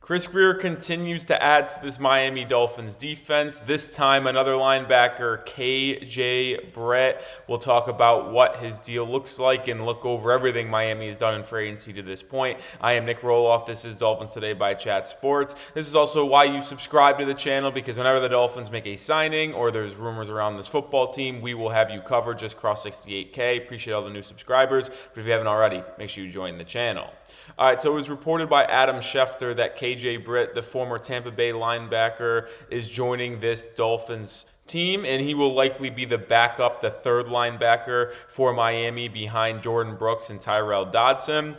Chris Grier continues to add to this Miami Dolphins defense. This time, another linebacker, KJ Britt. We'll talk about what his deal looks like and look over everything Miami has done in free agency to this point. I am Nic Rohloff. This is Dolphins Today by Chat Sports. This is also why you subscribe to the channel, because whenever the Dolphins make a signing or there's rumors around this football team, we will have you covered. Just cross 68K. Appreciate all the new subscribers. But if you haven't already, make sure you join the channel. All right, so it was reported by Adam Schefter that KJ Britt, the former Tampa Bay linebacker, is joining this Dolphins team, and he will likely be the backup, the third linebacker for Miami behind Jordan Brooks and Tyrell Dodson.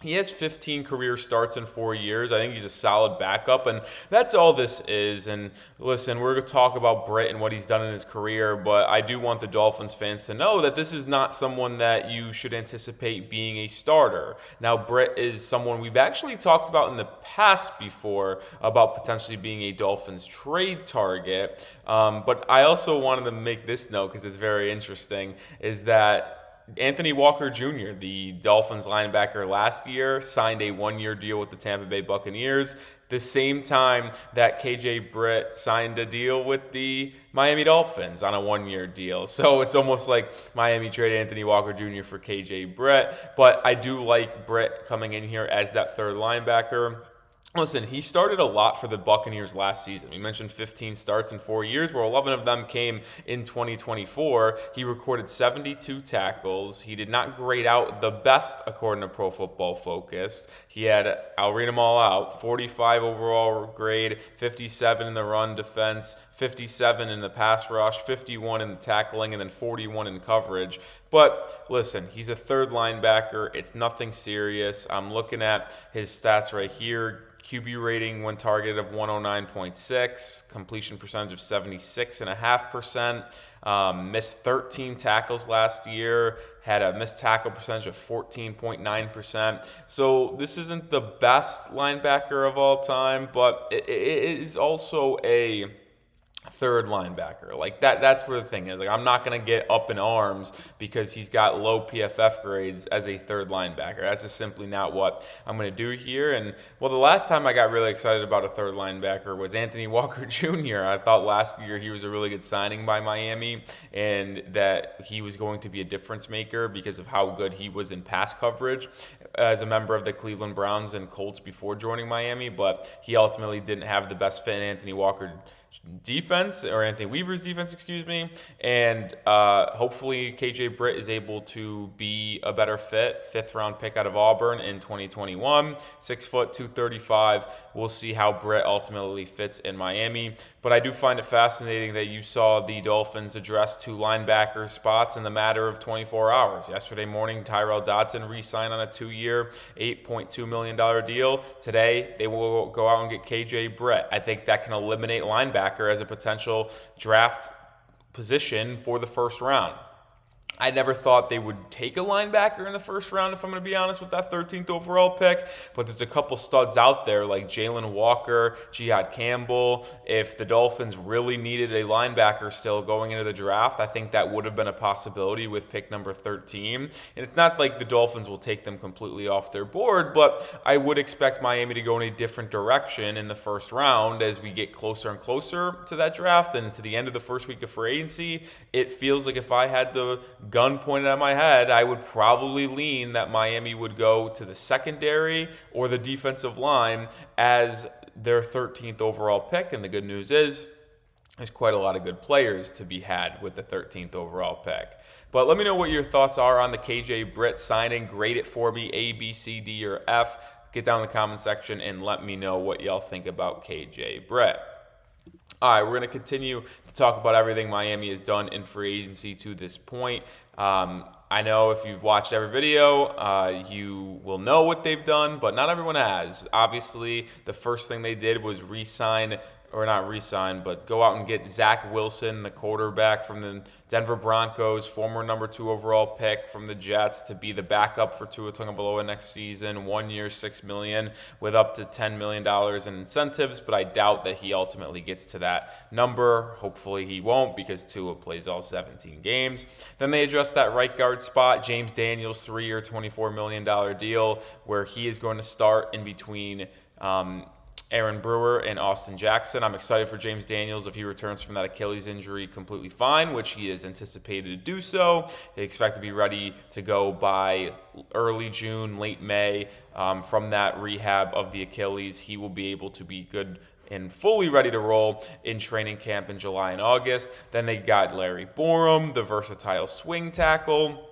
He has 15 career starts in 4 years. I think he's a solid backup, and that's all this is. And listen, we're going to talk about Britt and what he's done in his career, but I do want the Dolphins fans to know that this is not someone that you should anticipate being a starter. Now, Britt is someone we've actually talked about in the past before about potentially being a Dolphins trade target, but I also wanted to make this note because it's very interesting, is that Anthony Walker Jr., the Dolphins linebacker last year, signed a one-year deal with the Tampa Bay Buccaneers, the same time that KJ Britt signed a deal with the Miami Dolphins on a one-year deal. So it's almost like Miami traded Anthony Walker Jr. for KJ Britt, but I do like Britt coming in here as that third linebacker. Listen, he started a lot for the Buccaneers last season. We mentioned 15 starts in 4 years, where 11 of them came in 2024. He recorded 72 tackles. He did not grade out the best according to Pro Football Focus. He had, I'll read them all out, 45 overall grade, 57 in the run defense, 57 in the pass rush, 51 in the tackling, and then 41 in coverage. But listen, he's a third linebacker. It's nothing serious. I'm looking at his stats right here. QB rating when targeted of 109.6, completion percentage of 76.5%, missed 13 tackles last year, had a missed tackle percentage of 14.9%. So this isn't the best linebacker of all time, but it is also a third linebacker. Like that's where the thing is. Like, I'm not going to get up in arms because he's got low PFF grades as a third linebacker. That's just simply not what I'm going to do here. And well, the last time I got really excited about a third linebacker was Anthony Walker Jr. I thought last year he was a really good signing by Miami, and that he was going to be a difference maker because of how good he was in pass coverage as a member of the Cleveland Browns and Colts before joining Miami, but he ultimately didn't have the best fit in Anthony Weaver's defense, and hopefully KJ Britt is able to be a better fit. 5th round pick out of Auburn in 2021, 6 foot 235. We'll see how Britt ultimately fits in Miami, but I do find it fascinating that you saw the Dolphins address 2 linebacker spots in the matter of 24 hours. Yesterday morning, Tyrell Dodson re-signed on a 2-year, $8.2 million deal. Today, they will go out and get KJ Britt. I think that can eliminate linebacker as a potential draft position for the first round. I never thought they would take a linebacker in the first round, if I'm going to be honest, with that 13th overall pick. But there's a couple studs out there like Jalen Walker, Jihad Campbell. If the Dolphins really needed a linebacker still going into the draft, I think that would have been a possibility with pick number 13. And it's not like the Dolphins will take them completely off their board, but I would expect Miami to go in a different direction in the first round as we get closer and closer to that draft and to the end of the first week of free agency. It feels like if I had the gun pointed at my head, I would probably lean that Miami would go to the secondary or the defensive line as their 13th overall pick. And the good news is there's quite a lot of good players to be had with the 13th overall pick. But let me know what your thoughts are on the KJ Britt signing. Grade it for me, A, B, C, D, or F. Get down in the comment section and let me know what y'all think about KJ Britt. All right, we're going to continue to talk about everything Miami has done in free agency to this point. I know if you've watched every video, you will know what they've done, but not everyone has. Obviously, the first thing they did was go out and get Zach Wilson, the quarterback from the Denver Broncos, former number 2 overall pick from the Jets, to be the backup for Tua Tagovailoa next season. 1 year, $6 million with up to $10 million in incentives, but I doubt that he ultimately gets to that number. Hopefully he won't, because Tua plays all 17 games. Then they addressed that right guard spot. James Daniels, 3-year, $24 million deal, where he is going to start in between Aaron Brewer and Austin Jackson. I'm excited for James Daniels if he returns from that Achilles injury completely fine, which he is anticipated to do so. They expect to be ready to go by early June, late May. From that rehab of the Achilles, he will be able to be good and fully ready to roll in training camp in July and August. Then they got Larry Borom, the versatile swing tackle,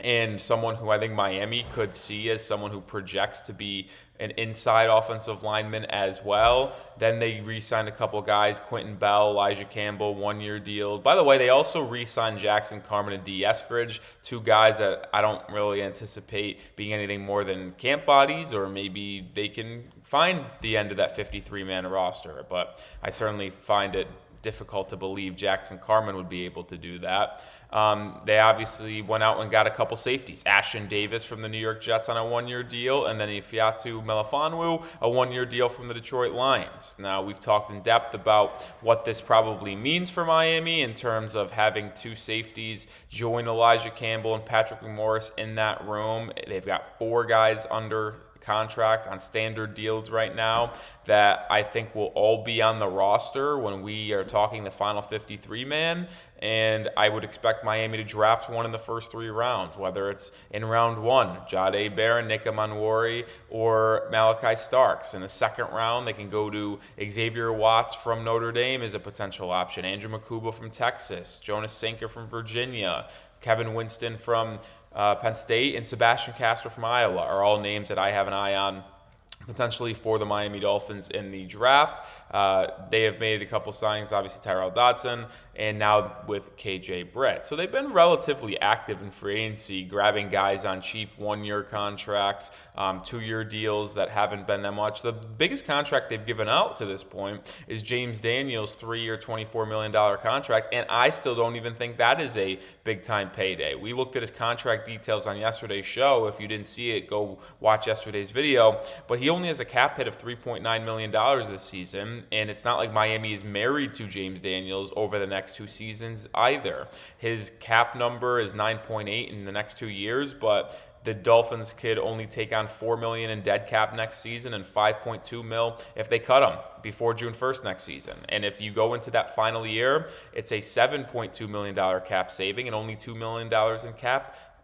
and someone who I think Miami could see as someone who projects to be an inside offensive lineman as well. Then they re-signed a couple guys, Quentin Bell, Elijah Campbell, one-year deal. By the way, they also re-signed Jackson Carman and D. Eskridge, two guys that I don't really anticipate being anything more than camp bodies, or maybe they can find the end of that 53-man roster. But I certainly find it difficult to believe Jackson Carman would be able to do that. They obviously went out and got a couple safeties. Ashton Davis from the New York Jets on a one-year deal, and then Ifeatu Melifonwu, a one-year deal from the Detroit Lions. Now, we've talked in depth about what this probably means for Miami in terms of having two safeties join Elijah Campbell and Patrick Morris in that room. They've got four guys under contract on standard deals right now that I think will all be on the roster when we are talking the final 53-man. And I would expect Miami to draft one in the first 3 rounds, whether it's in round 1, Jahdae Barron, Nika Manwari, or Malachi Starks. In the second round, they can go to Xavier Watts from Notre Dame as a potential option, Andrew Makuba from Texas, Jonas Sanker from Virginia, Kevin Winston from Penn State, and Sebastian Castro from Iowa are all names that I have an eye on potentially for the Miami Dolphins in the draft. They have made a couple signings, obviously Tyrell Dodson, and now with KJ Britt. So they've been relatively active in free agency, grabbing guys on cheap one-year contracts, 2-year deals that haven't been that much. The biggest contract they've given out to this point is James Daniels' 3-year, $24 million contract, and I still don't even think that is a big-time payday. We looked at his contract details on yesterday's show. If you didn't see it, go watch yesterday's video. But he only has a cap hit of $3.9 million this season, and it's not like Miami is married to James Daniels over the next 2 seasons either. His cap number is 9.8 in the next 2 years, but the Dolphins could only take on $4 million in dead cap next season and $5.2 million if they cut him before June 1st next season. And if you go into that final year, it's a $7.2 million cap saving and only $2 million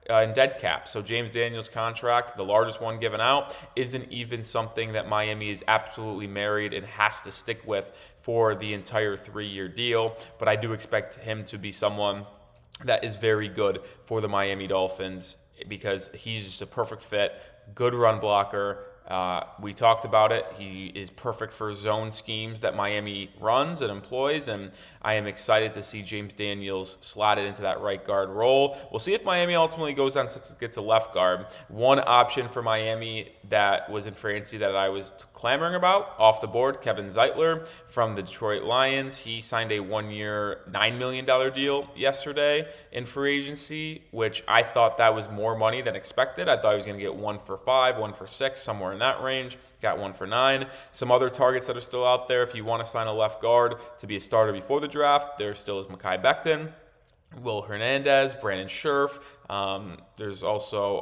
in dead cap. So James Daniels' contract, the largest one given out, isn't even something that Miami is absolutely married and has to stick with for the entire 3-year deal. But I do expect him to be someone that is very good for the Miami Dolphins because he's just a perfect fit, good run blocker. We talked about it. He is perfect for zone schemes that Miami runs and employs, and I am excited to see James Daniels slotted into that right guard role. We'll see if Miami ultimately goes on to get to left guard. One option for Miami that was in free agency that I was clamoring about, off the board, Kevin Zeitler from the Detroit Lions. He signed a 1-year, $9 million deal yesterday in free agency, which I thought that was more money than expected. I thought he was going to get 1 for 5, 1 for 6, somewhere in that range. Got 1 for 9. Some other targets that are still out there. If you want to sign a left guard to be a starter before the draft, there still is Mekhi Becton, Will Hernandez, Brandon Scherf. There's also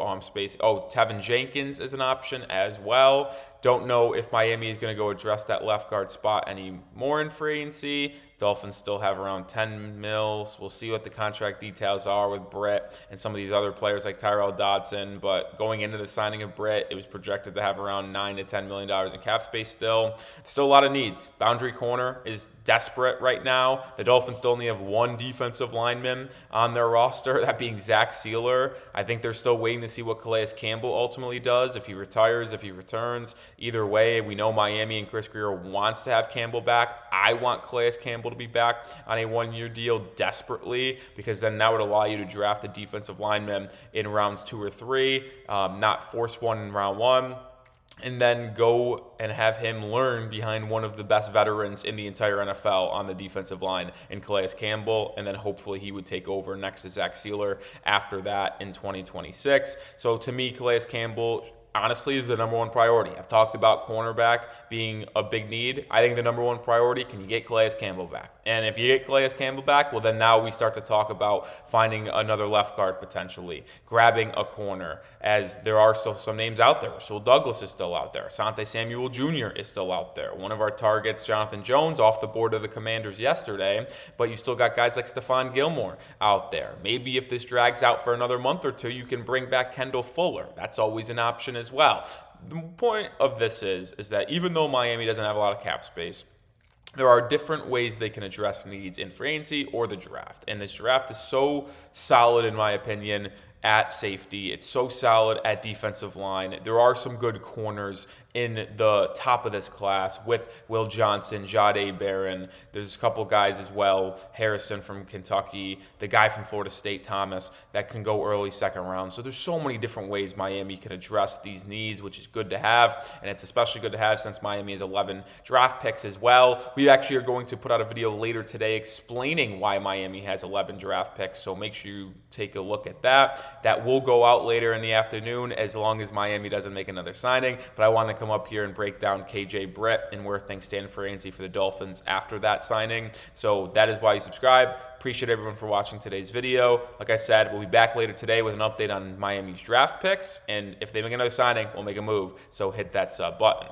Tevin Jenkins is an option as well. Don't know if Miami is going to go address that left guard spot anymore in free agency. Dolphins still have around $10 million. We'll see what the contract details are with Britt and some of these other players like Tyrell Dodson. But going into the signing of Britt, it was projected to have around $9 to $10 million in cap space still. Still a lot of needs. Boundary corner is desperate right now. The Dolphins still only have 1 defensive lineman on their roster, that being Zach Sealer. I think they're still waiting to see what Calais Campbell ultimately does, if he retires, if he returns. Either way, we know Miami and Chris Grier wants to have Campbell back. I want Calais Campbell to be back on a 1-year deal desperately, because then that would allow you to draft a defensive lineman in rounds 2 or 3, not force one in round 1, and then go and have him learn behind one of the best veterans in the entire NFL on the defensive line in Calais Campbell, and then hopefully he would take over next to Zach Sealer after that in 2026. So to me, Calais Campbell honestly is the number one priority. I've talked about cornerback being a big need. I think the number one priority, can you get Calais Campbell back? And if you get Calais Campbell back, well, then now we start to talk about finding another left guard potentially, grabbing a corner, as there are still some names out there. Rasul Douglas is still out there. Asante Samuel Jr. is still out there. One of our targets, Jonathan Jones, off the board of the Commanders yesterday, but you still got guys like Stephon Gilmore out there. Maybe if this drags out for another month or two, you can bring back Kendall Fuller. That's always an option as well. The point of this is that even though Miami doesn't have a lot of cap space, there are different ways they can address needs in free agency or the draft. And this draft is so solid, in my opinion, at safety. It's so solid at defensive line. There are some good corners in the top of this class with Will Johnson, Jahdae Barron. There's a couple guys as well, Harrison from Kentucky, the guy from Florida State, Thomas, that can go early second round. So there's so many different ways Miami can address these needs, which is good to have. And it's especially good to have since Miami has 11 draft picks as well. We actually are going to put out a video later today explaining why Miami has 11 draft picks. So make sure you take a look at that. That will go out later in the afternoon as long as Miami doesn't make another signing. But I want to come up here and break down KJ Britt and where things stand for ANC for the Dolphins after that signing. So that is why you subscribe. Appreciate everyone for watching today's video. Like I said, we'll be back later today with an update on Miami's draft picks. And if they make another signing, we'll make a move. So hit that sub button.